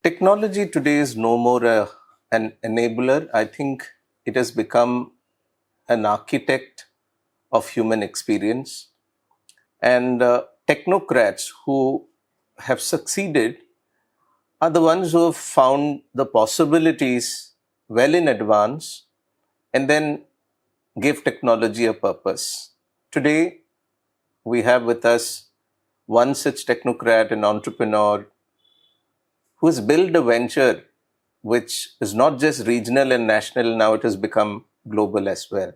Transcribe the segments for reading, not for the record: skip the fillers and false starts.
Technology today is no more an enabler. I think it has become an architect of human experience. And technocrats who have succeeded are the ones who have found the possibilities well in advance and then give technology a purpose. Today, we have with us one such technocrat, an entrepreneur who has built a venture which is not just regional and national, now it has become global as well.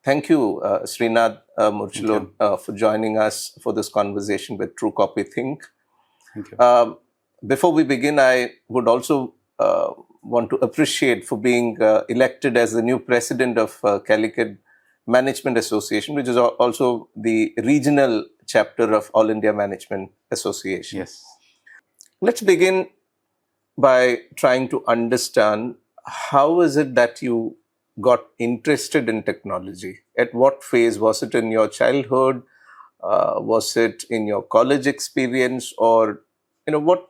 Thank you, Sreenath Moorchilot, for joining us for this conversation with Truecopythink. Thank you. Before we begin, I would also want to appreciate for being elected as the new president of Calicut Management Association, which is also the regional chapter of All India Management Association. Yes. Let's begin by trying to understand how is it that you got interested in technology? At what phase? Was it in your childhood? Was it in your college experience? Or, what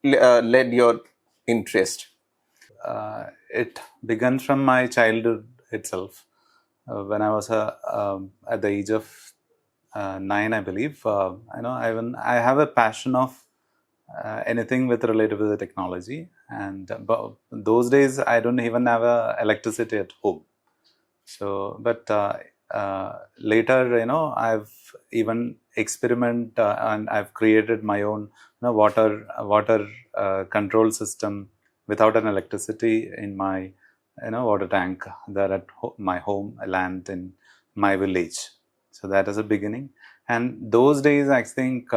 led your interest? It began from my childhood itself. When I was at the age of 9, I believe, I have a passion of anything related with the technology. And those days, I don't even have electricity at home. So, but later, I've even experimented and I've created my own water control system without an electricity in my water tank there at my home land in my village. So that is a beginning. And those days, I think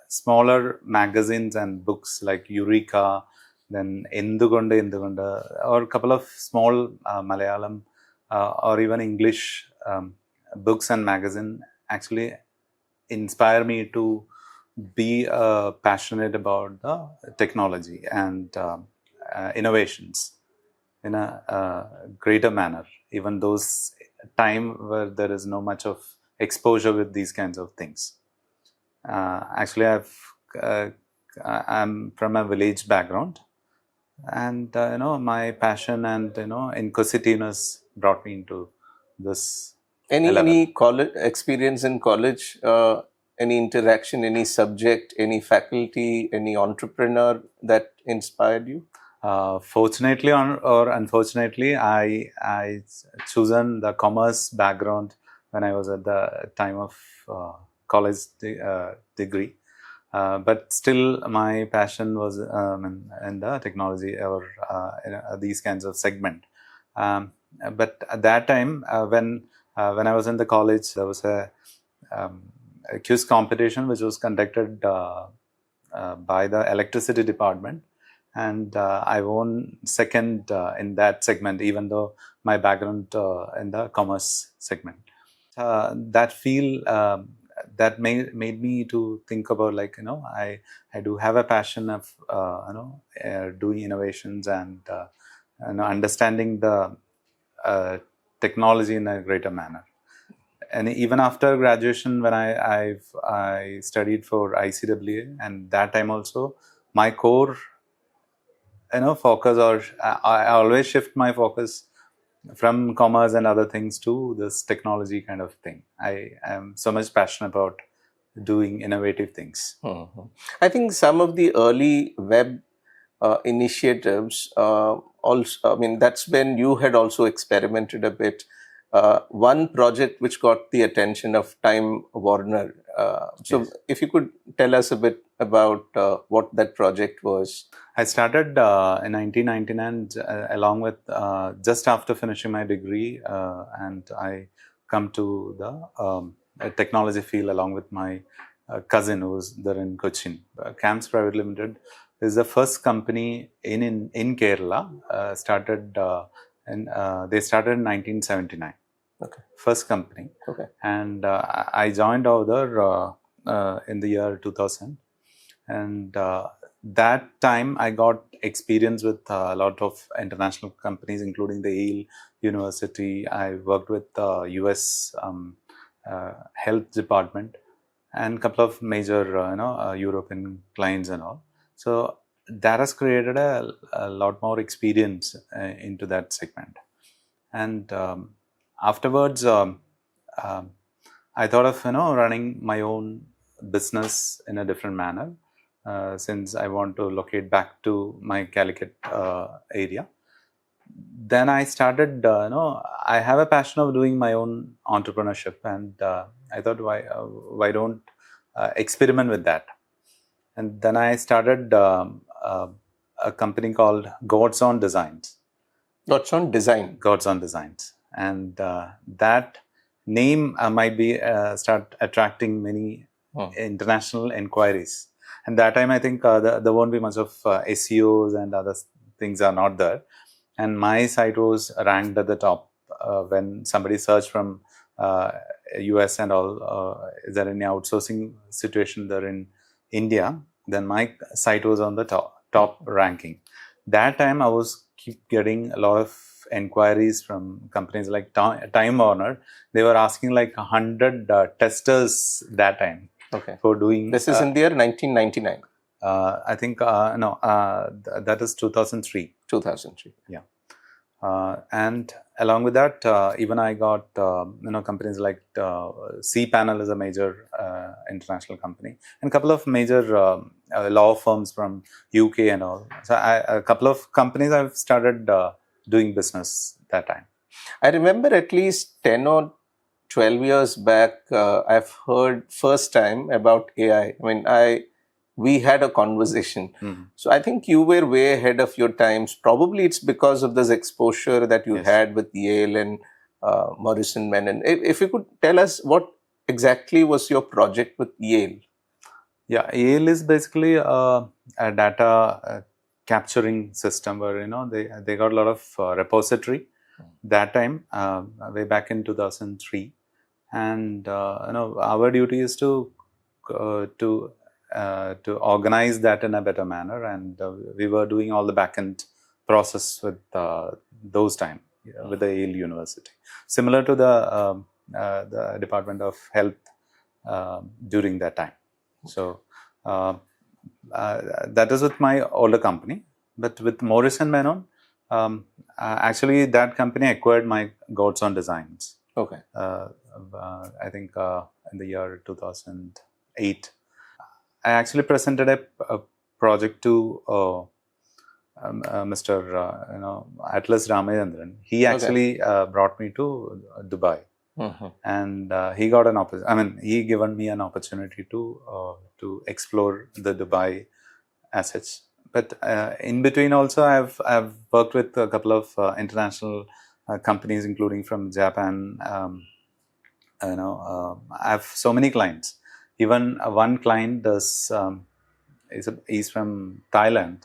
smaller magazines and books like Eureka, then Indugonda, or a couple of small Malayalam or even English books and magazine actually inspire me to be passionate about the technology and innovations in a greater manner, even those time where there is no much of exposure with these kinds of things. Actually, I'm from a village background, and my passion and inquisitiveness brought me into this. Any college experience in college? Any interaction? Any subject? Any faculty? Any entrepreneur that inspired you? Fortunately or unfortunately, I chosen the commerce background when I was at the time of college degree. But still, my passion was in the technology or these kinds of segment. But at that time, when I was in the college, there was a quiz competition which was conducted by the electricity department. And I won second in that segment, even though my background in the commerce segment. That that made me to think about I do have a passion of doing innovations and understanding the technology in a greater manner. And even after graduation, when I studied for ICWA, and that time also my core focus, or I always shift my focus from commerce and other things to this technology kind of thing. I am so much passionate about doing innovative things. Mm-hmm. I think some of the early web initiatives also, I mean, that's when you had also experimented a bit. One project which got the attention of Time Warner. So Yes. if you could tell us a bit about what that project was. I started in 1999 along with just after finishing my degree, and I come to the technology field along with my cousin who was there in Cochin. CAMS Private Limited is the first company in Kerala. They started in 1979. Okay. First company. Okay. And I joined over in the year 2000. And that time I got experience with a lot of international companies, including the Yale University. I worked with US health department and a couple of major European clients and all. So that has created a lot more experience into that segment. And afterwards, I thought of running my own business in a different manner, since I want to locate back to my Calicut area. Then I started, I have a passion of doing my own entrepreneurship, and I thought, why don't experiment with that? And then I started a company called God's Own Designs. God's Own Design. God's Own Designs, and that name might be start attracting many international inquiries. And that time, I think there won't be much of SEOs and other things are not there. And my site was ranked at the top when somebody searched from US and all. Is there any outsourcing situation there in India? Then my site was on the top ranking. That time I was keep getting a lot of inquiries from companies like Time Warner. They were asking like 100 testers that time. Okay. For doing. This is in the year 1999. I think no, that is 2003. 2003. Yeah. And along with that, even I got companies like cPanel is a major international company, and a couple of major law firms from UK and all. So a couple of companies I've started doing business that time. I remember at least 10 or 12 years back, I've heard first time about AI. I mean, we had a conversation. Mm-hmm. So I think you were way ahead of your times. Probably it's because of this exposure that you had with Yale and Morrison Menon. If you could tell us what exactly was your project with Yale? Yeah, Yale is basically a data capturing system where they got a lot of repository that time, way back in 2003, and our duty is to organize that in a better manner, and we were doing all the backend process with those time with the Yale University, similar to the Department of Health during that time. So that is with my older company, but with Morrison Menon, actually that company acquired my God's Own Designs. Okay. I think in the year 2008. I actually presented a project to Mr. Atlas Ramachandran. He actually brought me to Dubai, and he got an opportunity. I mean, he given me an opportunity to explore the Dubai assets. But in between, also, I've worked with a couple of international companies, including from Japan. I have so many clients. Even one client he's from Thailand.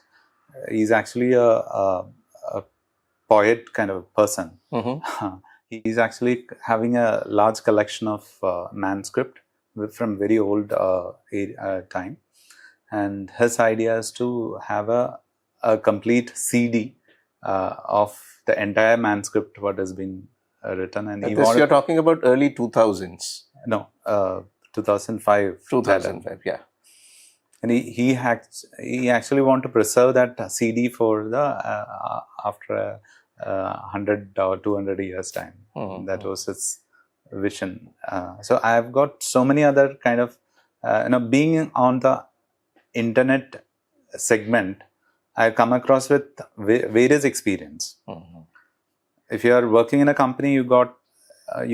He's actually a poet kind of person. He's actually having a large collection of manuscript from very old time. And his idea is to have a complete CD of the entire manuscript, what has been written. And you're talking about early 2000s? No, 2005. 2005, yeah. And he actually want to preserve that CD for the after 100 or 200 years time. That was his vision. So I've got so many other kind of being on the internet segment, I come across with various experience. If you are working in a company, you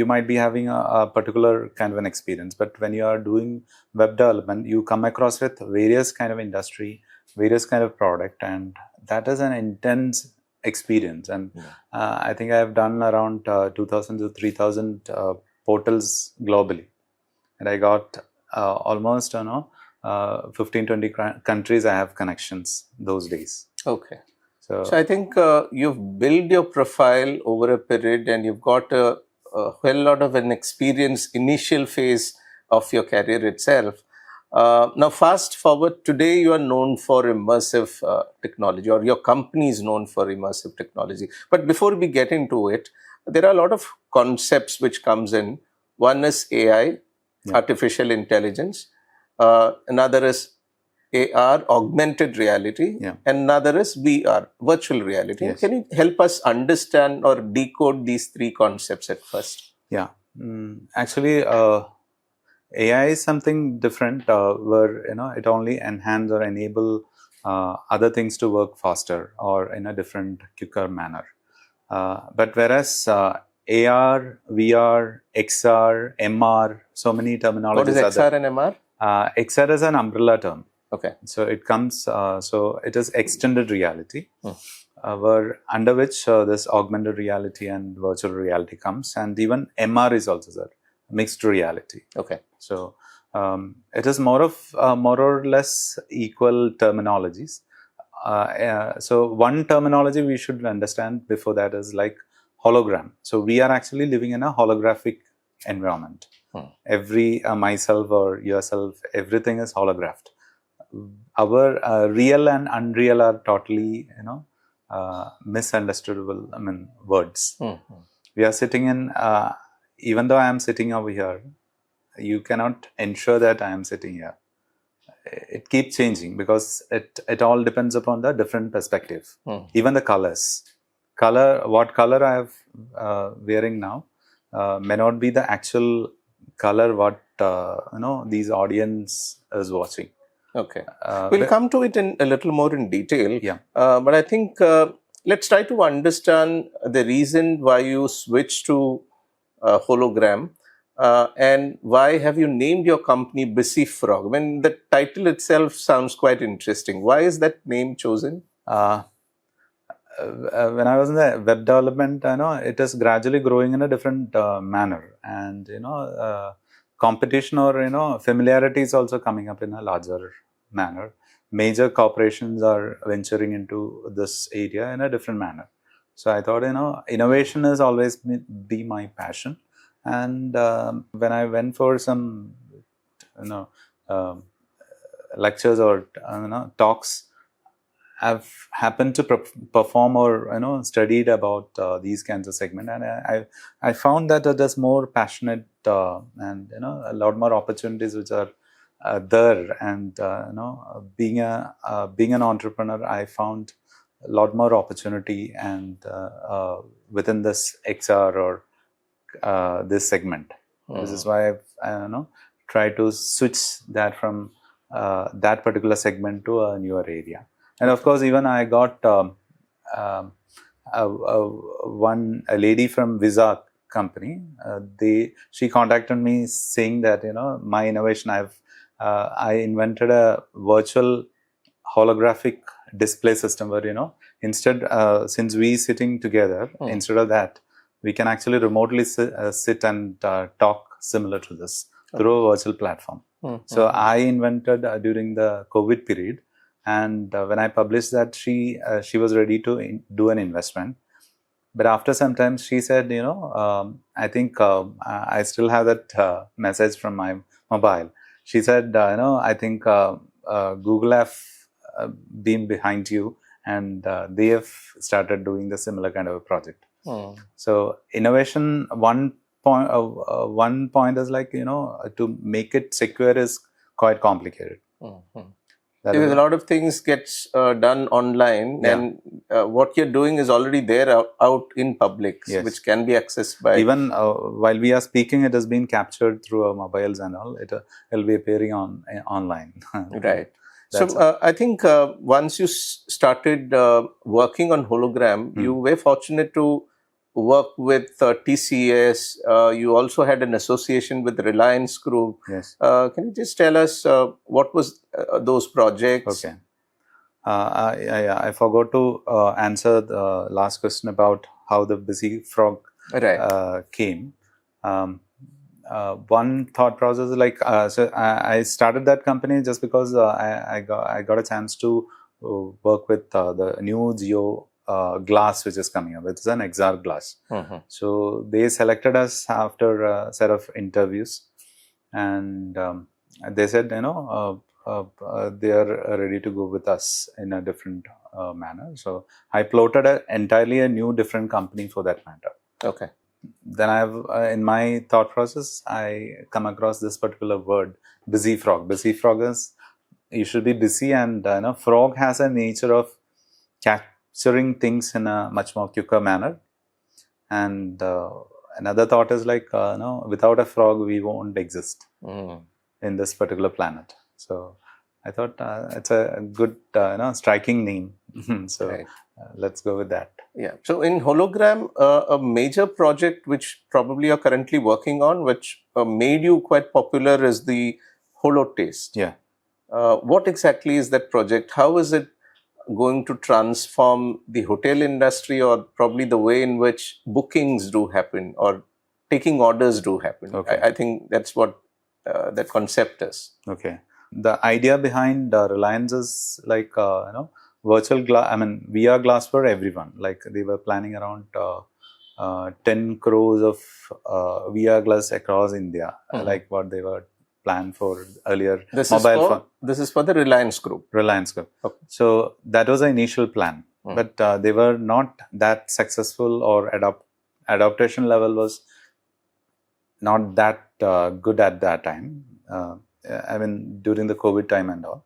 might be having a particular kind of an experience, but when you are doing web development, you come across with various kind of industry, various kind of product, and that is an intense experience. And I think I have done around 2,000 to 3,000 portals globally, and I got almost 15-20 countries I have connections those days. Okay. So I think you've built your profile over a period, and you've got a whole lot of an experience initial phase of your career itself. Now, fast forward, today you are known for immersive technology, or your company is known for immersive technology. But before we get into it, there are a lot of concepts which comes in. One is AI, artificial intelligence. Another is AR, augmented reality, Yeah. and another is VR, virtual reality. Yes. Can you help us understand or decode these three concepts at first? Yeah. Actually, AI is something different, where it only enhance or enable other things to work faster or in a different, quicker manner. But whereas AR, VR, XR, MR, so many What is terminologies are there. XR and MR? XR is an umbrella term. Okay. So it comes, so it is extended reality, where under which this augmented reality and virtual reality comes, and even MR is also there, mixed reality. Okay. So it is more or less equal terminologies. So one terminology we should understand before that is like hologram. So we are actually living in a holographic environment. Every myself or yourself, everything is holographed. Our real and unreal are totally misunderstandable. I mean, words. We are sitting in. Even though I am sitting over here, you cannot ensure that I am sitting here. It keeps changing because it all depends upon the different perspective. Even the colors. What color I have wearing now may not be the actual color what these audience is watching. Okay. We'll come to it in a little more in detail. Yeah. But I think let's try to understand the reason why you switched to hologram. And why have you named your company Busy Frog? I mean, the title itself sounds quite interesting. Why is that name chosen? When I was in the web development, it is gradually growing in a different manner, and competition or familiarity is also coming up in a larger manner. Major corporations are venturing into this area in a different manner. So I thought innovation has always be my passion. And when I went for some lectures or talks, I've happened to perform or studied about these kinds of segment, and I found that there's more passionate and a lot more opportunities which are there. And being an entrepreneur, I found a lot more opportunity and within this XR or this segment. This is why I've tried to switch that from that particular segment to a newer area. And of course, even I got a lady from Visa company. She contacted me saying that my innovation, I invented a virtual holographic display system where instead since we sitting together, instead of that, we can actually remotely sit and talk similar to this through a virtual platform. So I invented during the COVID period. And when I published that, she was ready to do an investment. But after some time, she said, I think I still have that message from my mobile. She said, I think Google have been behind you, and they have started doing the similar kind of a project. So innovation, one point is like, to make it secure is quite complicated. Because a lot of things gets done online, and what you're doing is already there out in public, which can be accessed by... Even while we are speaking, it has been captured through our mobiles and all. It'll be appearing online. Right. So I think once you started working on hologram, you were fortunate to work with TCS. You also had an association with Reliance Group. Yes. Can you just tell us what was those projects? Okay. I forgot to answer the last question about how the Busy Frog came. One thought process, like so I started that company just because I got a chance to work with the new Geo glass which is coming up. It's an XR glass. So they selected us after a set of interviews, and they said they are ready to go with us in a different manner. So I plotted entirely a new different company for that matter. Okay. Then I've in my thought process, I come across this particular word, Busy Frog. Busy Frog is you should be busy, and frog has a nature of capturing things in a much more quicker manner. And another thought is like, without a frog, we won't exist in this particular planet. So I thought it's a good, striking name. So Right. Let's go with that. Yeah. So in Hologram, a major project which probably you're currently working on, which made you quite popular, is the HoloTaste. Yeah. What exactly is that project? How is it going to transform the hotel industry, or probably the way in which bookings do happen or taking orders do happen? Okay. I think that's what that concept is. Okay. The idea behind Reliance is like, virtual glass, VR glass for everyone. Like they were planning around 10 crores of VR glass across India, like what they were planned for earlier. This is for the Reliance Group. Reliance Group. Okay. So that was the initial plan, but they were not that successful, or adaptation level was not that good at that time. During the COVID time and all.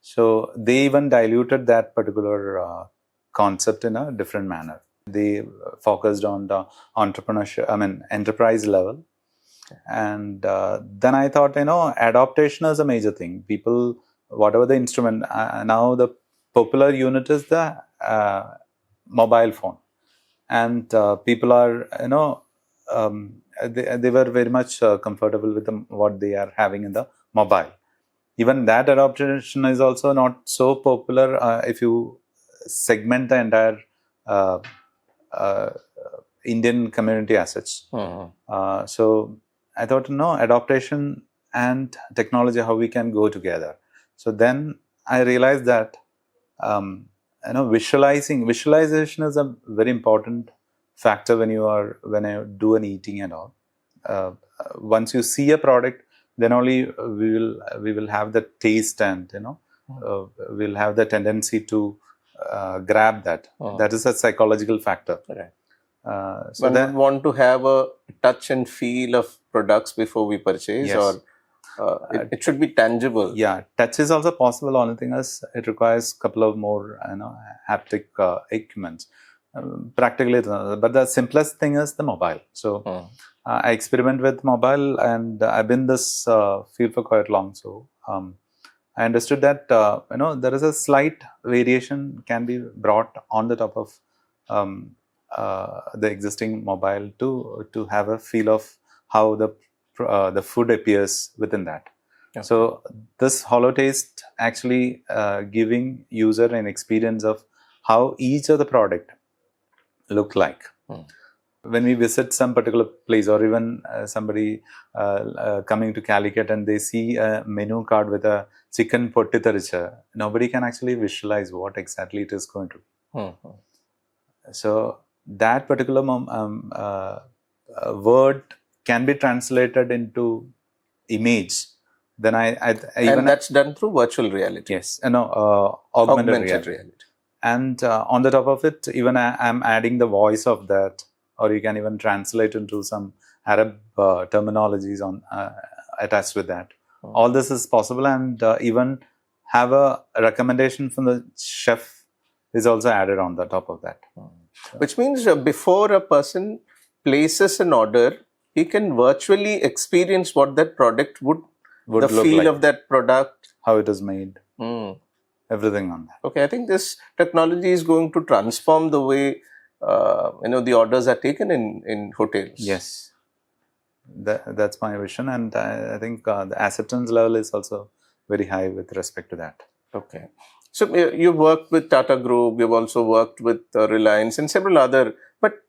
So they even diluted that particular concept in a different manner. They focused on the entrepreneurship, enterprise level. And then I thought, adaptation is a major thing. People, whatever the instrument, now the popular unit is the mobile phone. And people are, they were very much comfortable with what they are having in the mobile. Even that adaptation is also not so popular if you segment the entire Indian community as such. So I thought, adaptation and technology, how we can go together. So then I realized that visualization is a very important factor when you do an eating and all. Once you see a product, then only we will have the taste, and we'll have the tendency to grab that. That is a psychological factor. Right. So then want to have a touch and feel of products before we purchase. Yes. Or it should be tangible. Yeah, touch is also possible. Only thing is, it requires a couple of more haptic equipments. Practically, but the simplest thing is the mobile. So I experiment with mobile, and I've been in this field for quite long. So I understood that there is a slight variation can be brought on the top of the existing mobile to have a feel of how the food appears within that. Okay. So this HoloTaste actually giving user an experience of how each of the product look like. When we visit some particular place, or even somebody coming to Calicut and they see a menu card with a chicken pottitharicha, nobody can actually visualize what exactly it is going to be. So that particular word can be translated into image. Then and that's done through virtual reality. Yes, augmented reality. And on the top of it, even I'm adding the voice of that, or you can even translate into some Arab terminologies attached with that. All this is possible, and even have a recommendation from the chef is also added on the top of that. Which means before a person places an order, he can virtually experience what that product would the feel like, of that product, how it is made, everything on that. Okay, I think this technology is going to transform the way the orders are taken in hotels. Yes, that's my vision, and I think the acceptance level is also very high with respect to that. Okay, so you've worked with Tata Group, you've also worked with Reliance and several other, but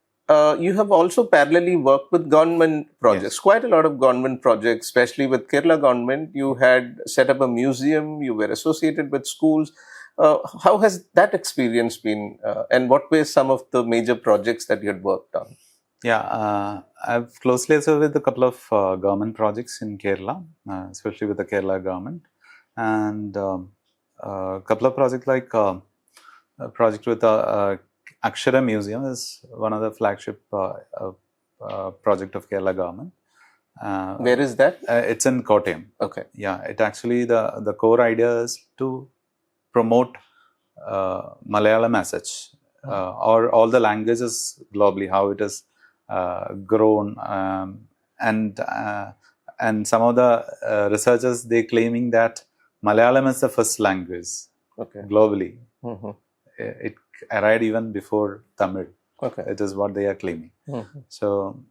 you have also parallelly worked with government projects. Yes. Quite a lot of government projects, especially with Kerala government. You had set up a museum, you were associated with schools. How has that experience been, and what were some of the major projects that you had worked on? Yeah, I've closely associated with a couple of government projects in Kerala, especially with the Kerala government, and a couple of projects like a project with Akshara Museum is one of the flagship project of Kerala government. Where is that? It's in Kottayam. Okay. Yeah, it actually, the core idea is to promote Malayalam as such, or all the languages globally, how it is grown, and some of the researchers, they claiming that Malayalam is the first language globally. It arrived even before Tamil. It is what they are claiming. So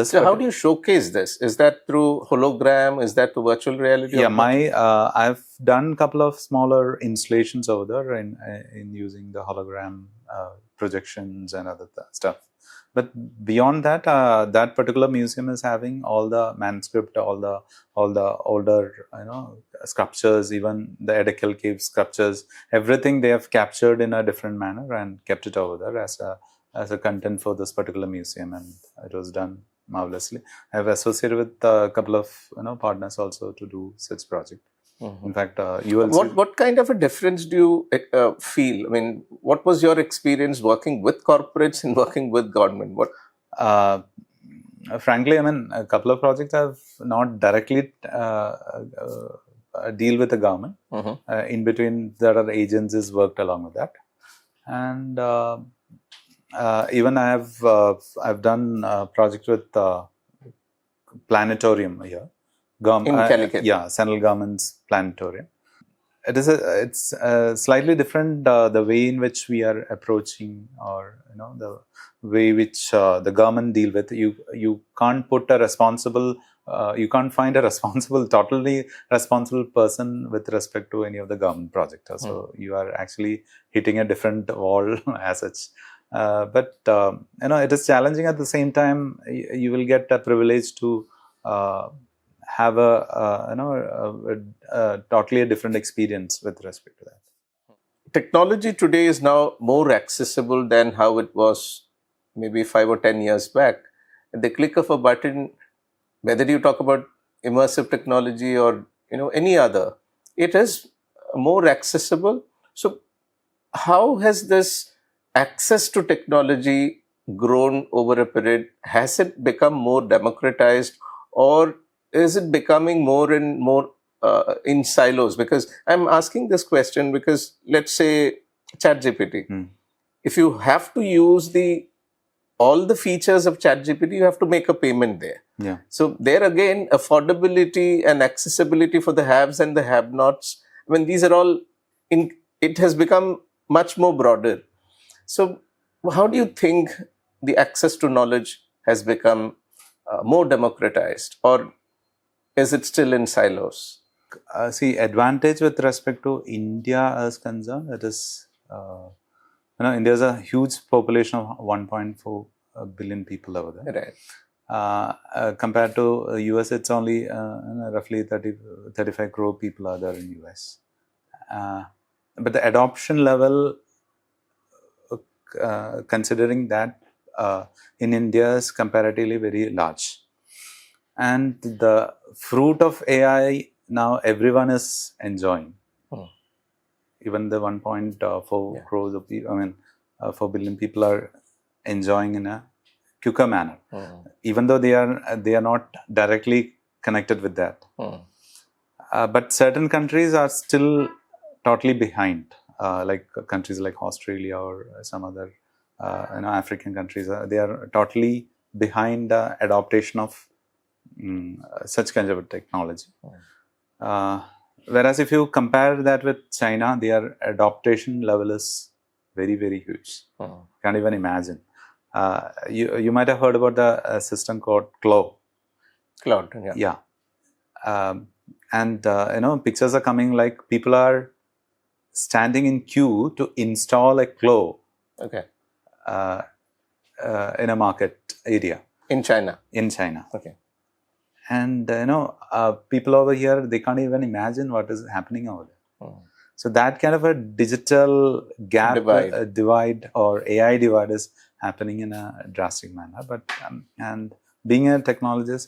so how do you showcase this? Is that through hologram? Is that through virtual reality? Yeah, I've done a couple of smaller installations over there in using the hologram projections and other stuff. But beyond that, that particular museum is having all the manuscript, all the older sculptures, even the Edekal cave sculptures, everything they have captured in a different manner and kept it over there as a content for this particular museum, and it was done marvelously. I have associated with a couple of partners also to do such project. In fact, you will what kind of a difference do you feel? I mean, what was your experience working with corporates and working with government? Frankly, I mean, a couple of projects have not directly deal with the government. In between, there are agencies worked along with that, and even I've done a project with planetarium here. In Calicut. Yeah, central government's planetarium. It's slightly different the way in which we are approaching, or the way which the government deal with. You can't put a responsible. You can't find a totally responsible person with respect to any of the government projects. So you are actually hitting a different wall as such. But it is challenging. At the same time, you will get a privilege to have a totally different experience with respect to that. Technology today is now more accessible than how it was maybe 5 or 10 years back. At the click of a button, whether you talk about immersive technology or any other, it is more accessible. So how has this access to technology grown over a period? Has it become more democratized, or is it becoming more and more in silos? Because I'm asking this question because, let's say, ChatGPT. If you have to use all the features of ChatGPT, you have to make a payment there. Yeah. So there again, affordability and accessibility for the haves and the have-nots. I mean, these are all it has become much more broader. So how do you think the access to knowledge has become more democratized, or is it still in silos? See, advantage with respect to India is concerned, it is, India has a huge population of 1.4 billion people over there. Right. Compared to US, it's only roughly 35 crore people are there in US. But the adoption level, considering that in India, is comparatively very large. And the fruit of AI now everyone is enjoying. Even the 1.4 crores of people, 4 billion people are enjoying in a quicker manner, even though they are not directly connected with that. But certain countries are still totally behind, like countries like Australia or some other African countries. They are totally behind the adaptation of such kinds of technology. Whereas if you compare that with China, their adaptation level is very, very huge. Can't even imagine. You might have heard about the system called Claude. Yeah. And pictures are coming like people are standing in queue to install a Claude. Okay. In a market area. In China. Okay. And people over here, they can't even imagine what is happening over there. So that kind of a digital gap, divide or AI divide is happening in a drastic manner. But and being a technologist,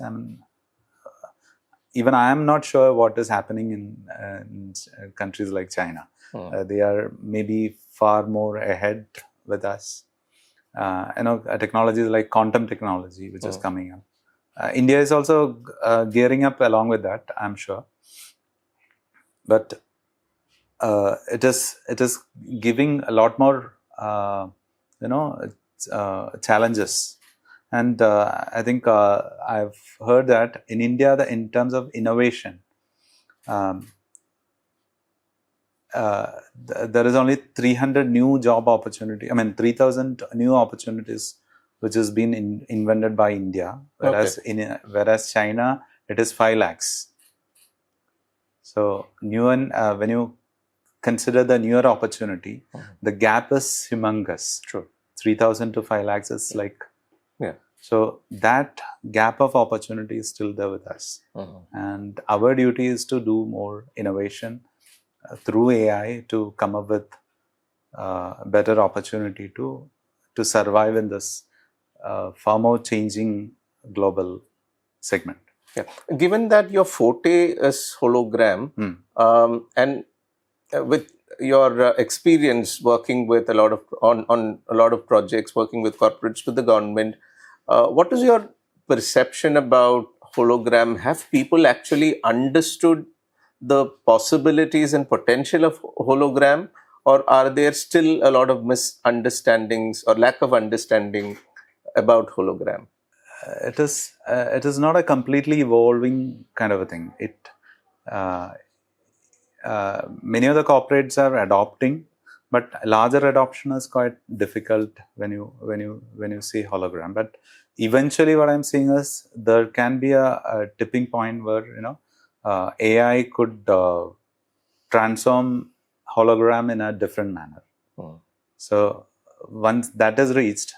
even I am not sure what is happening in countries like China. They are maybe far more ahead with us. Technologies like quantum technology, which is coming up. India is also gearing up along with that, I'm sure. But it is giving a lot more challenges, and I think I've heard that in India, in terms of innovation, there is only 300 new job opportunity. I mean, 3,000 new opportunities which has been invented by India, whereas whereas China it is 5 lakhs. So new and when you consider the newer opportunity, the gap is humongous. True. 3,000 to 5 lakhs is like, yeah. So that gap of opportunity is still there with us. And our duty is to do more innovation through AI to come up with better opportunity to survive in this far more changing global segment. Yeah. Given that your forte is hologram, and with your experience working with a lot of on a lot of projects, working with corporates, with the government, what is your perception about hologram? Have people actually understood the possibilities and potential of hologram, or are there still a lot of misunderstandings or lack of understanding about hologram? It is not a completely evolving kind of a thing. Many of the corporates are adopting, but larger adoption is quite difficult when you see hologram. But eventually, what I'm seeing is there can be a tipping point where AI could transform hologram in a different manner. So once that is reached,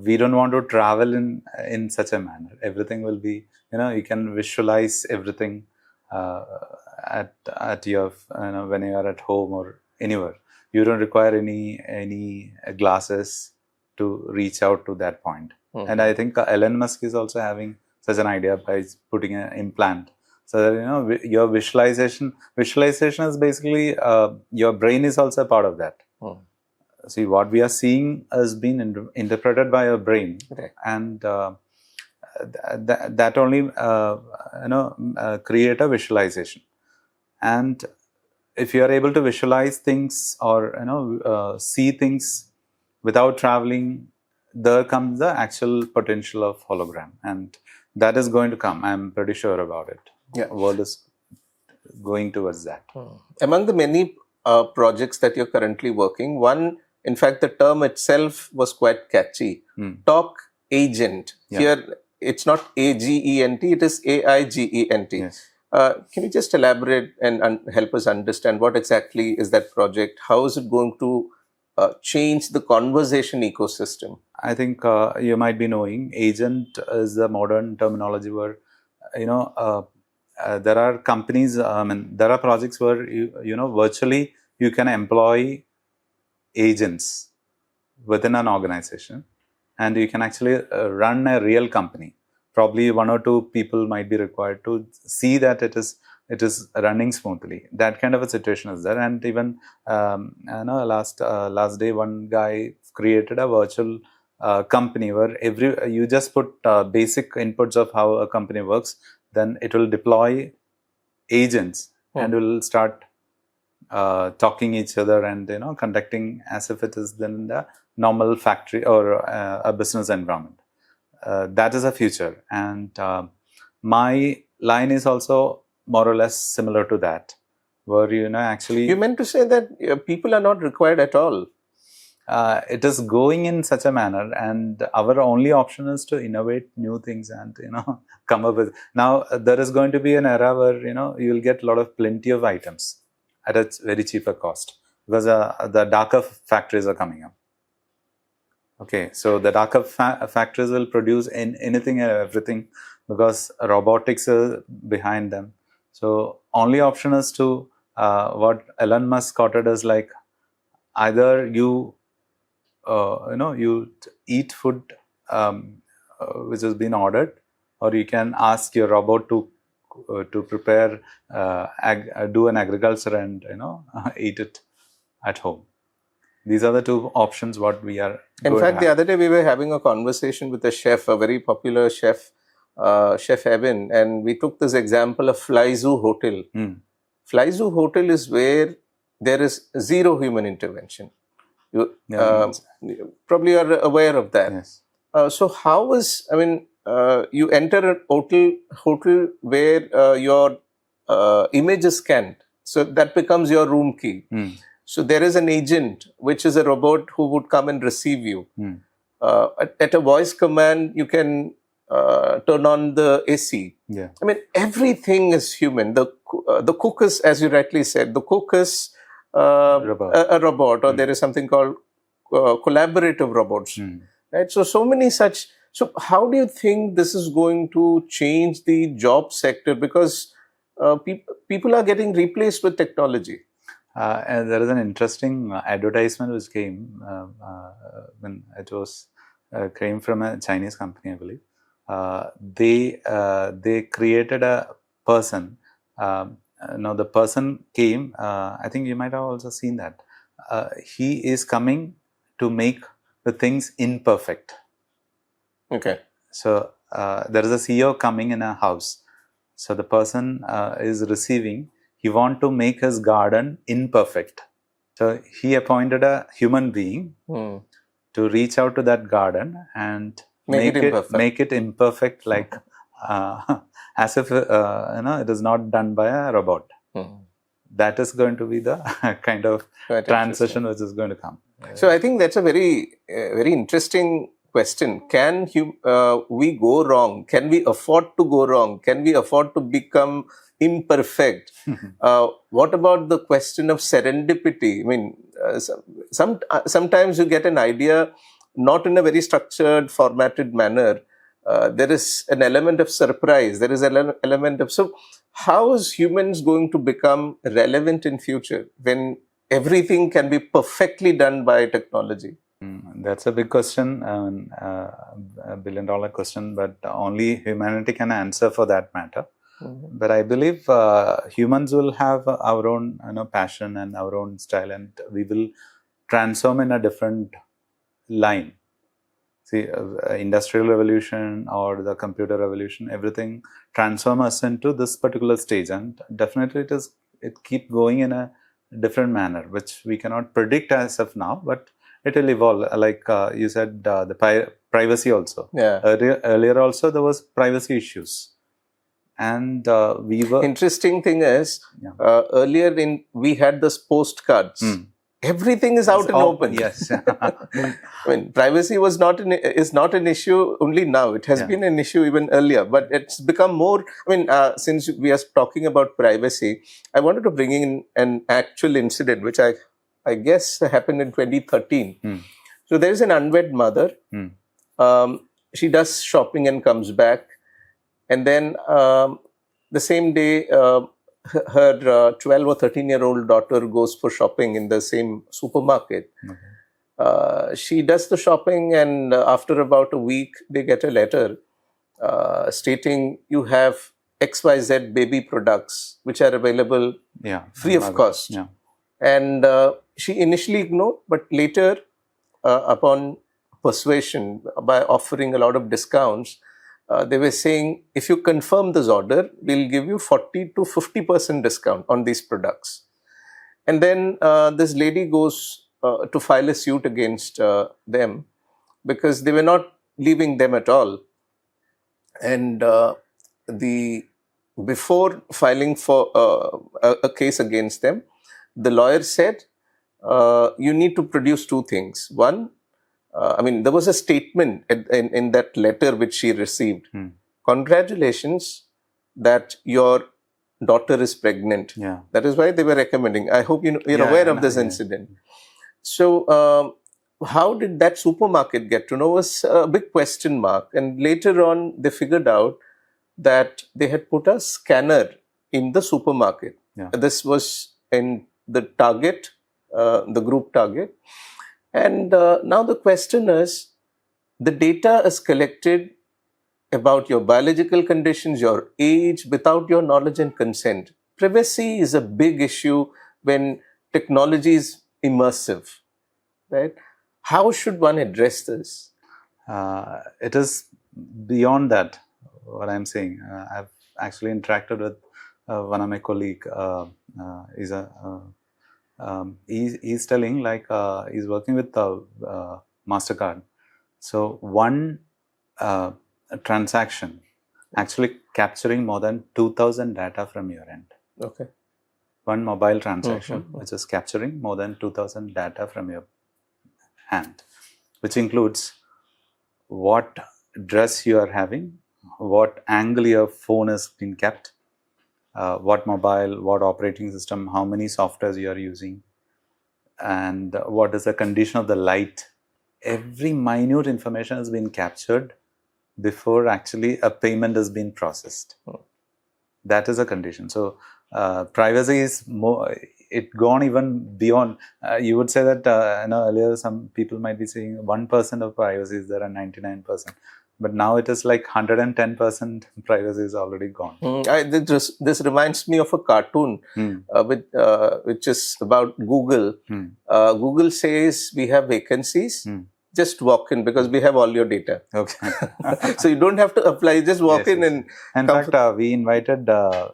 we don't want to travel in such a manner. Everything will be, you can visualize everything at your, when you are at home or anywhere. You don't require any glasses to reach out to that point. And I think Elon Musk is also having such an idea by putting an implant. So that, your visualization is basically your brain is also a part of that. See, what we are seeing has been interpreted by our brain, and that only create a visualization. And if you are able to visualize things or see things without traveling, there comes the actual potential of hologram, and that is going to come. I'm pretty sure about it. Yeah, world is going towards that. Among the many projects that you're currently working, one, in fact, the term itself was quite catchy. Talk agent. Here, it's not AGENT, it is AIGENT. Yes. Can you just elaborate and help us understand what exactly is that project? How is it going to change the conversation ecosystem? I think you might be knowing agent is the modern terminology where, there are companies, there are projects where virtually you can employ agents within an organization, and you can actually run a real company. Probably 1 or 2 people might be required to see that it is running smoothly. That kind of a situation is there. And even last day, one guy created a virtual company where you just put basic inputs of how a company works, then it will deploy agents and will start talking each other and conducting as if it is then the normal factory or a business environment. That is a future, and my line is also more or less similar to that, where actually you meant to say that people are not required at all. It is going in such a manner, and our only option is to innovate new things and come up with. Now there is going to be an era where you will get a lot of plenty of items at a very cheaper cost, because the darker factories are coming up. Okay, so the darker factories will produce anything and everything, because robotics is behind them. So only option is to what Elon Musk quoted as like, either you you eat food which has been ordered, or you can ask your robot to prepare, do an agriculture and eat it at home. These are the 2 options what we are. In fact, the other day we were having a conversation with a chef, a very popular chef, Chef Evan, and we took this example of Fly Zoo Hotel. Fly Zoo Hotel is where there is zero human intervention. You probably are aware of that. Yes. So how is, you enter a hotel where your image is scanned. So that becomes your room key. So there is an agent, which is a robot who would come and receive you. At a voice command, you can turn on the AC. Yeah. Everything is human. The cook is, as you rightly said, the cook is a robot, or there is something called collaborative robots. Right? So many such. So how do you think this is going to change the job sector? Because people are getting replaced with technology. And there is an interesting advertisement which came when it was came from a Chinese company, I believe. They created a person. Now the person came. I think you might have also seen that. He is coming to make the things imperfect. Okay. So there is a CEO coming in a house. So the person is receiving. He want to make his garden imperfect. So he appointed a human being to reach out to that garden and make it imperfect, like as if it is not done by a robot. That is going to be the kind of transition which is going to come. So I think that's a very interesting question. Can we go wrong? Can we afford to go wrong? Can we afford to become imperfect? What about the question of serendipity? Sometimes you get an idea not in a very structured, formatted manner. There is an element of surprise. There is an element of... So how is humans going to become relevant in future when everything can be perfectly done by technology? That's a big question, a billion-dollar question, but only humanity can answer for that matter. But I believe humans will have our own passion and our own style, and we will transform in a different line. See, industrial revolution or the computer revolution, everything transforms us into this particular stage, and definitely it keep going in a different manner, which we cannot predict as of now, but it will evolve. Like you said, the privacy also. Yeah. Earlier also there was privacy issues. And we were... Interesting thing is, earlier we had those postcards. Everything is out and open. Yes. Privacy is not an issue only now. It has been an issue even earlier, but it's become more... since we are talking about privacy, I wanted to bring in an actual incident, which I guess happened in 2013. So there is an unwed mother. She does shopping and comes back. And then the same day, her 12 or 13-year-old daughter goes for shopping in the same supermarket. She does the shopping, and after about a week, they get a letter stating you have XYZ baby products which are available free of cost. And she initially ignored, but later, upon persuasion, by offering a lot of discounts, they were saying, if you confirm this order, we'll give you 40 to 50% discount on these products. And then this lady goes to file a suit against them because they were not leaving them at all. And before filing for a case against them, the lawyer said, you need to produce two things. One, there was a statement in that letter which she received. Congratulations that your daughter is pregnant. That is why they were recommending. I hope you're aware of this incident. So how did that supermarket get to know was a big question mark. And later on, they figured out that they had put a scanner in the supermarket. This was in the Target, the group Target. And now the question is, the data is collected about your biological conditions, your age, without your knowledge and consent. Privacy is a big issue when technology is immersive, right? How should one address this? It is beyond that. what I'm saying. I've actually interacted with one of my colleague. He's telling like he's working with Mastercard. So one transaction actually capturing more than 2,000 data from your end. Okay. One mobile transaction which is capturing more than 2,000 data from your hand, which includes what dress you are having, what angle your phone is being kept, what mobile, what operating system, how many softwares you are using, and what is the condition of the light. Every minute information has been captured before actually a payment has been processed. That is a condition. So privacy is more, it gone even beyond. You would say that earlier some people might be saying 1% of privacy is there and 99%. But now it is like 110% privacy is already gone. This reminds me of a cartoon which is about Google. Google says we have vacancies. Just walk in because we have all your data. Okay. So you don't have to apply. Just walk in and. In fact, we invited the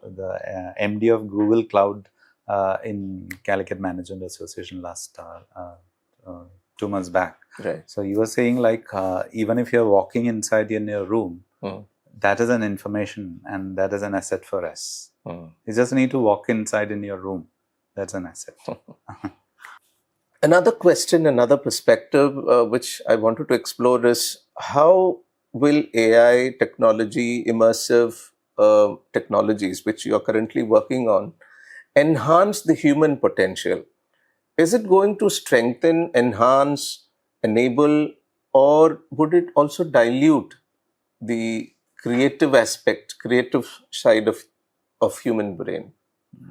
MD of Google Cloud in Calicut Management Association last 2 months back. Right. So you were saying like even if you're walking inside in your room, that is an information and that is an asset for us. You just need to walk inside in your room. That's an asset. Another question, another perspective which I wanted to explore is how will AI technology, immersive technologies which you are currently working on, enhance the human potential? Is it going to strengthen, enhance, enable, or would it also dilute the creative aspect, creative side of human brain?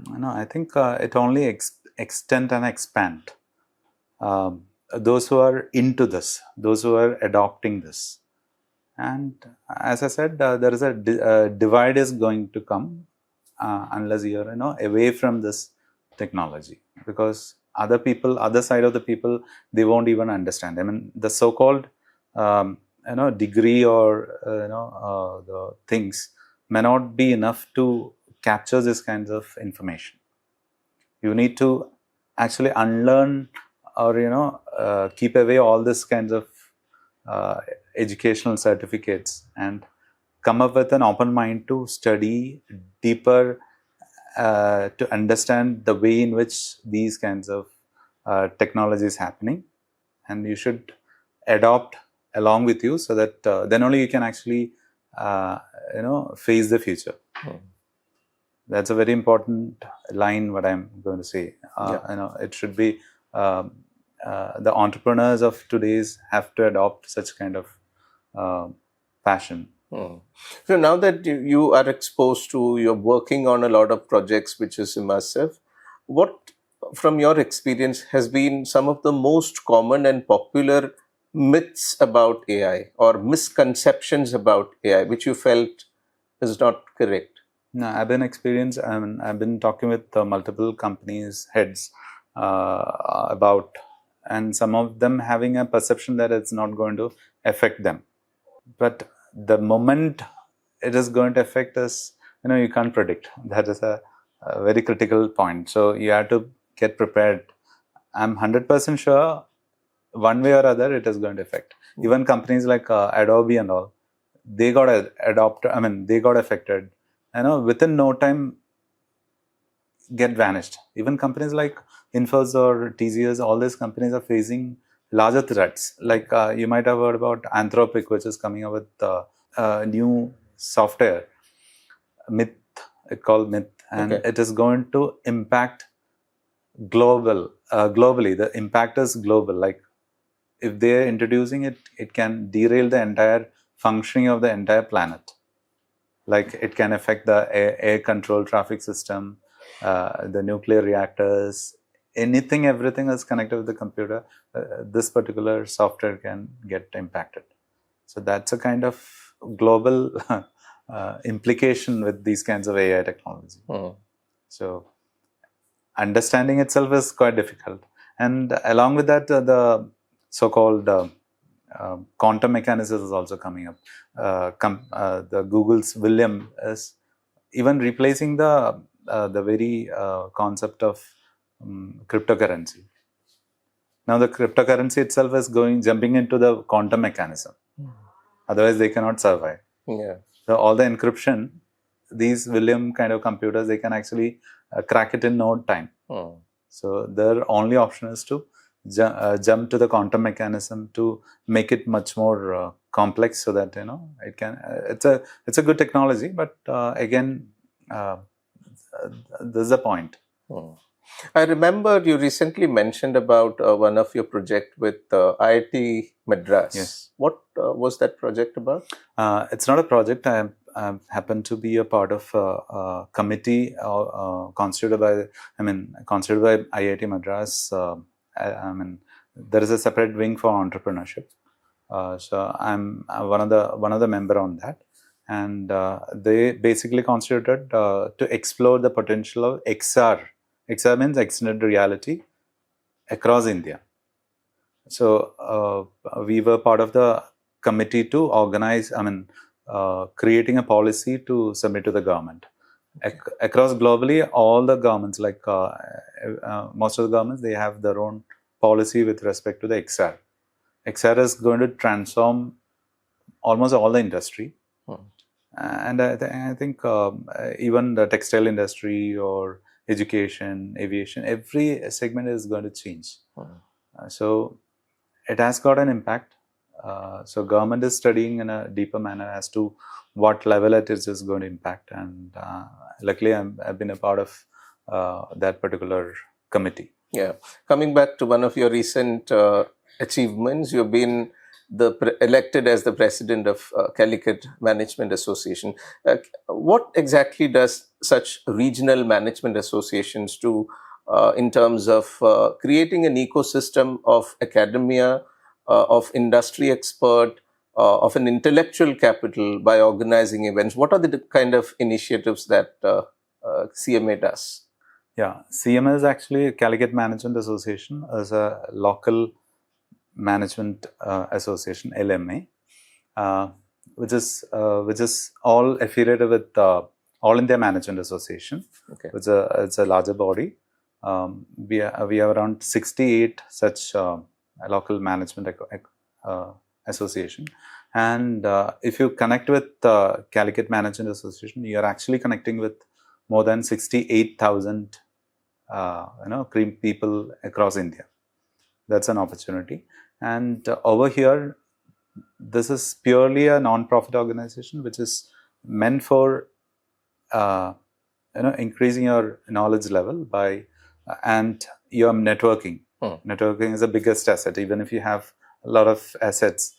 No, I think it only extend and expand. Those who are into this, those who are adopting this. And as I said, there is a divide is going to come unless you are away from this technology, because other people, other side of the people, they won't even understand. I mean, the so-called degree or the things may not be enough to capture this kinds of information. You need to actually unlearn or keep away all this kinds of educational certificates and come up with an open mind to study deeper, to understand the way in which these kinds of technology is happening, and you should adopt along with you, so that then only you can actually face the future. That's a very important line what I'm going to say. It should be the entrepreneurs of today's have to adopt such kind of passion. So now that you are exposed to, you're working on a lot of projects which is immersive, what from your experience has been some of the most common and popular myths about AI or misconceptions about AI which you felt is not correct? No, I've been talking with multiple companies heads about, and some of them having a perception that it's not going to affect them. But the moment it is going to affect us, you can't predict. That is a very critical point. So you have to get prepared. I'm 100% sure one way or other it is going to affect. Even companies like Adobe and all, they got they got affected. Within no time get vanished. Even companies like Infosys or TCS, all these companies are facing larger threats. Like you might have heard about Anthropic, which is coming up with new software, Myth, it's called Myth, and it is going to impact globally. The impact is global. Like if they are introducing it, it can derail the entire functioning of the entire planet. Like it can affect the air control traffic system, the nuclear reactors, everything is connected with the computer. This particular software can get impacted. So that's a kind of global implication with these kinds of AI technology. So understanding itself is quite difficult. And along with that, the so-called quantum mechanics is also coming up. The Google's William is even replacing the very concept of cryptocurrency. Now the cryptocurrency itself is jumping into the quantum mechanism. Otherwise, they cannot survive. Yeah. So all the encryption, these William kind of computers, they can actually crack it in no time. So their only option is to jump to the quantum mechanism to make it much more complex, so that it can. It's a good technology, but again, this is the point. I remember you recently mentioned about one of your project with IIT Madras. Yes. What was that project about? It's not a project. I happen to be a part of a committee constituted by IIT Madras. There is a separate wing for entrepreneurship. So I'm one of the member on that, and they basically constituted to explore the potential of XR. XR means extended reality across India. So we were part of the committee to organize, creating a policy to submit to the government. Across globally, all the governments, like most of the governments, they have their own policy with respect to the XR. XR is going to transform almost all the industry. And I think even the textile industry or education, aviation, every segment is going to change. So it has got an impact. So government is studying in a deeper manner as to what level it is going to impact. And luckily, I've been a part of that particular committee. Yeah. Coming back to one of your recent achievements, you've been elected as the president of Calicut Management Association. What exactly does such regional management associations do in terms of creating an ecosystem of academia, of industry expert, of an intellectual capital by organizing events? What are the kind of initiatives that CMA does? Yeah, CMA is actually Calicut Management Association, as a local management association, LMA, which is all affiliated with All India Management Association. Okay. It's a larger body. We have around 68 such local management association, and if you connect with Calicut Management Association, you are actually connecting with more than 68,000 people across India. That's an opportunity. And over here, this is purely a non-profit organization which is meant for increasing your knowledge level by and your networking. Networking is the biggest asset. Even if you have a lot of assets,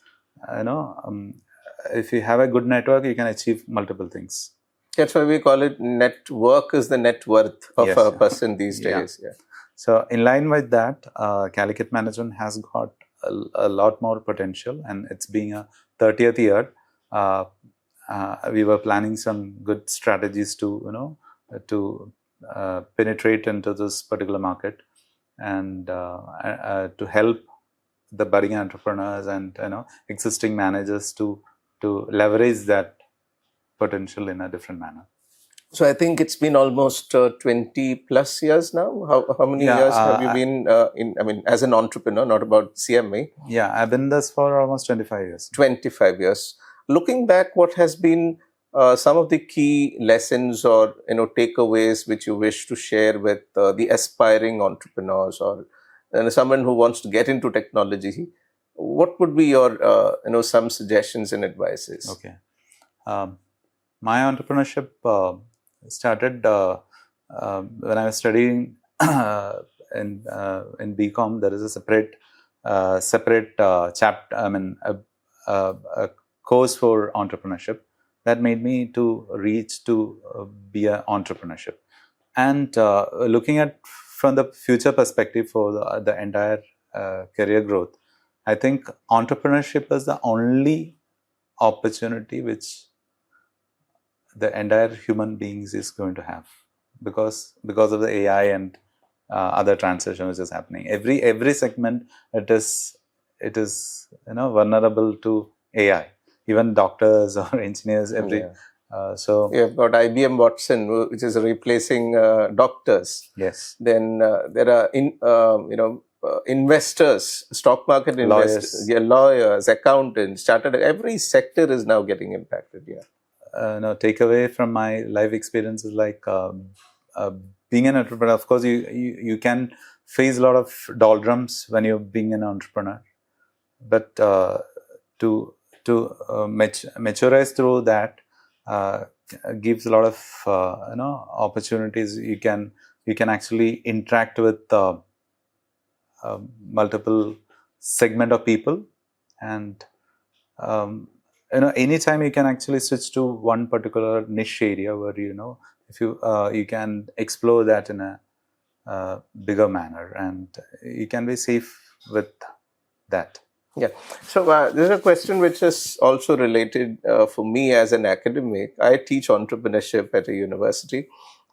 if you have a good network, you can achieve multiple things. That's why we call it network is the net worth of a person these days. Yeah. So in line with that, Calicut Management has got a lot more potential, and it's being a 30th year. We were planning some good strategies to penetrate into this particular market, and to help the budding entrepreneurs and existing managers to leverage that potential in a different manner. So I think it's been almost 20 plus years now. How many years have you been as an entrepreneur, not about CMA? Yeah, I've been this for almost 25 years. 25 years. Looking back, what has been some of the key lessons or takeaways which you wish to share with the aspiring entrepreneurs or someone who wants to get into technology? What would be your some suggestions and advices? Okay. My entrepreneurship started when I was studying in BCom. There is a separate chapter. A course for entrepreneurship that made me to reach to be an entrepreneurship. And looking at from the future perspective for the entire career growth, I think entrepreneurship is the only opportunity which the entire human beings is going to have, because of the AI and other transition which is happening. Every segment it is it is vulnerable to AI. Even doctors or engineers, so you've got IBM Watson, which is replacing doctors. Yes. Then there are investors, stock market investors, lawyers, accountants, chartered. Every sector is now getting impacted. Takeaway from my life experience is like being an entrepreneur. Of course, you can face a lot of doldrums when you're being an entrepreneur, but to maturize through that gives a lot of opportunities. You can actually interact with multiple segment of people, and anytime you can actually switch to one particular niche area where if you can explore that in a bigger manner, and you can be safe with that. Yeah. So there's a question which is also related for me as an academic. I teach entrepreneurship at a university.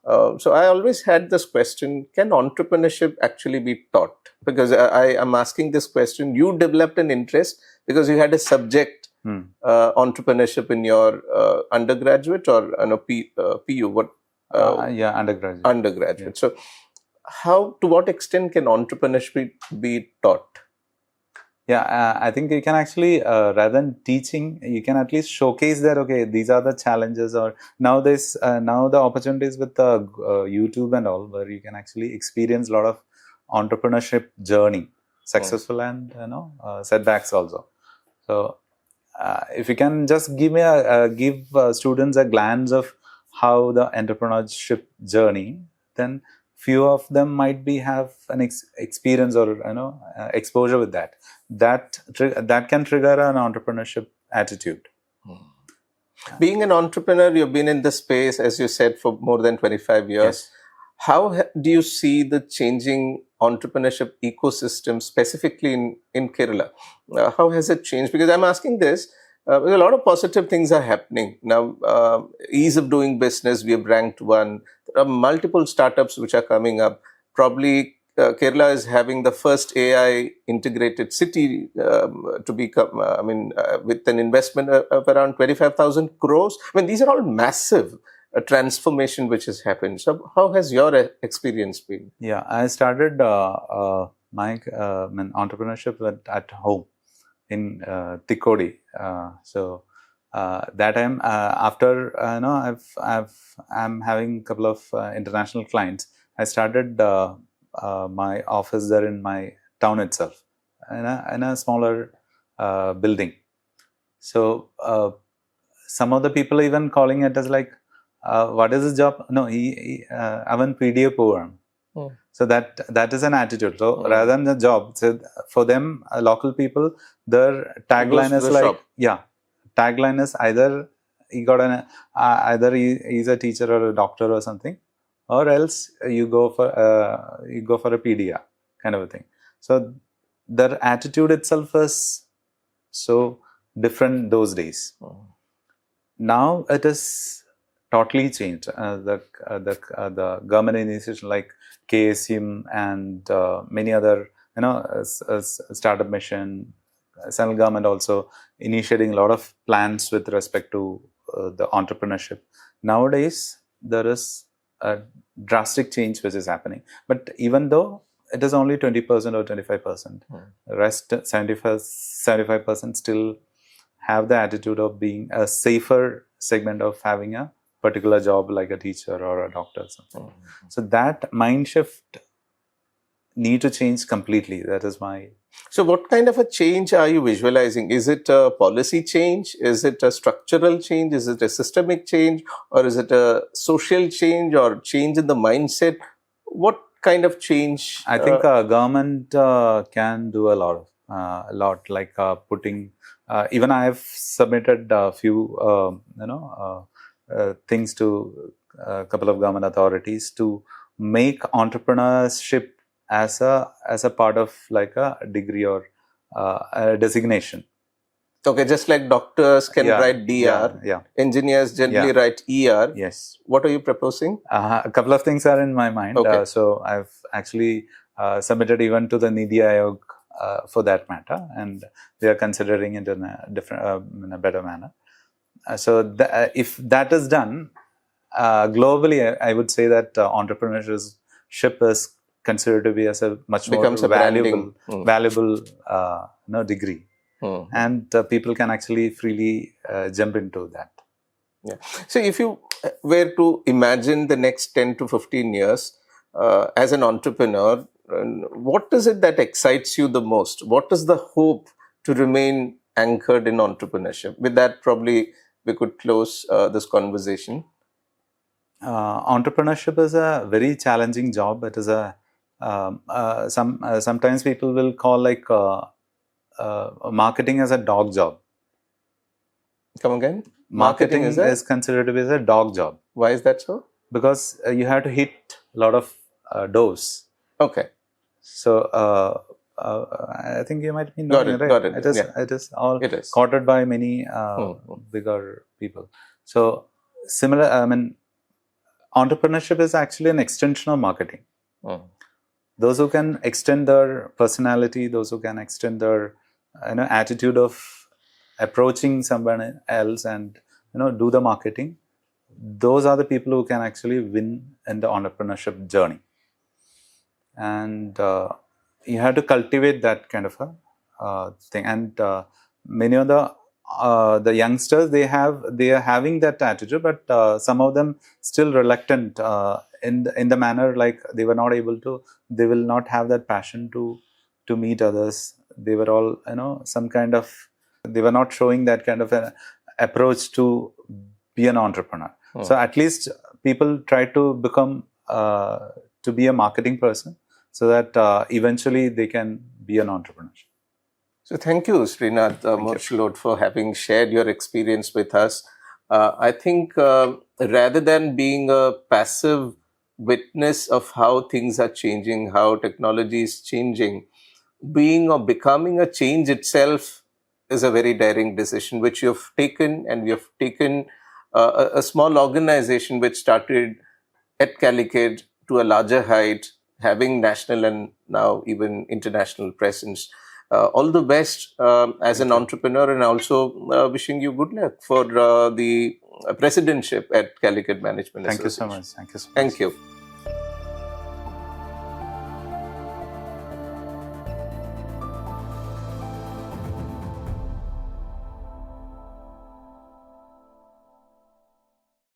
So I always had this question, can entrepreneurship actually be taught? Because I am asking this question. You developed an interest because you had a subject, entrepreneurship, in your undergraduate or PU? What? Undergraduate. Undergraduate. Yeah. So to what extent can entrepreneurship be taught? Yeah, I think you can actually, rather than teaching, you can at least showcase that, okay, these are the challenges, or now the opportunities with YouTube and all, where you can actually experience a lot of entrepreneurship journey, successful and setbacks also. So if you can just give students a glance of how the entrepreneurship journey, then few of them might have an experience or exposure with that. That can trigger an entrepreneurship attitude. Being an entrepreneur, you've been in the space, as you said, for more than 25 years. Yes. How do you see the changing entrepreneurship ecosystem, specifically in Kerala? How has it changed? Because I'm asking this, because a lot of positive things are happening. Now, ease of doing business, we have ranked 1. There are multiple startups which are coming up. Probably Kerala is having the first AI integrated city to become, with an investment of around 25,000 crores. These are all massive transformation which has happened. So how has your experience been? Yeah, I started my entrepreneurship at home in Tikodi. So that time, after I'm having a couple of international clients, I started my office there in my town itself, in a smaller building. So some of the people even calling it as like, what is his job? No, avan PDA povam. So that is an attitude. So rather than the job, so for them, local people, their tagline is like, tagline is either he's a teacher or a doctor or something, or else you go for a PDA kind of a thing. So their attitude itself is so different those days. Now it is totally changed. The government institution like KSM and many other startup mission, central government also initiating a lot of plans with respect to the entrepreneurship. Nowadays there is a drastic change which is happening, but even though it is only 20% or 25%, the rest 75% still have the attitude of being a safer segment of having a particular job like a teacher or a doctor or something. So that mind shift need to change completely. That is my... So what kind of a change are you visualizing? Is it a policy change? Is it a structural change? Is it a systemic change? Or is it a social change or change in the mindset? What kind of change? I think government can do a lot, like putting... even I have submitted a few, things to a couple of government authorities to make entrepreneurship as a part of like a degree or a designation. Okay, just like doctors can write DR, engineers generally write ER. Yes. What are you proposing? A couple of things are in my mind. Okay. So I've actually submitted even to the Nidhi Aayog for that matter, and they are considering it in a different, in a better manner. If that is done globally, I would say that entrepreneurship is considered to be as a much Becomes more a branding. valuable degree, and people can actually freely jump into that. Yeah. So if you were to imagine the next 10 to 15 years as an entrepreneur, what is it that excites you the most? What is the hope to remain anchored in entrepreneurship? With that, probably we could close this conversation. Entrepreneurship is a very challenging job. It is a sometimes people will call like marketing as a dog job. Come again? Marketing is considered to be a dog job. Why is that so? Because you have to hit a lot of doors. Okay. So I think you might be knowing, right? Got it. It is all courted by many bigger people. So similar, I mean, entrepreneurship is actually an extension of marketing. Those who can extend their personality, those who can extend their attitude of approaching someone else and do the marketing, those are the people who can actually win in the entrepreneurship journey. And you have to cultivate that kind of a thing. And many of the youngsters, they are having that attitude, but some of them still reluctant in the manner like they were not able to. They will not have that passion to meet others. They were all some kind of. They were not showing that kind of an approach to be an entrepreneur. So at least people try to become to be a marketing person, so that eventually they can be an entrepreneur. So thank you, Sreenath Moorchilot, for having shared your experience with us. I think rather than being a passive witness of how things are changing, how technology is changing, being or becoming a change itself is a very daring decision, which you've taken, and we have taken a small organization which started at Calicut to a larger height, having national and now even international presence. All the best as an entrepreneur, and also wishing you good luck for the presidentship at Calicut Management Association. Thank you so much. Thank you.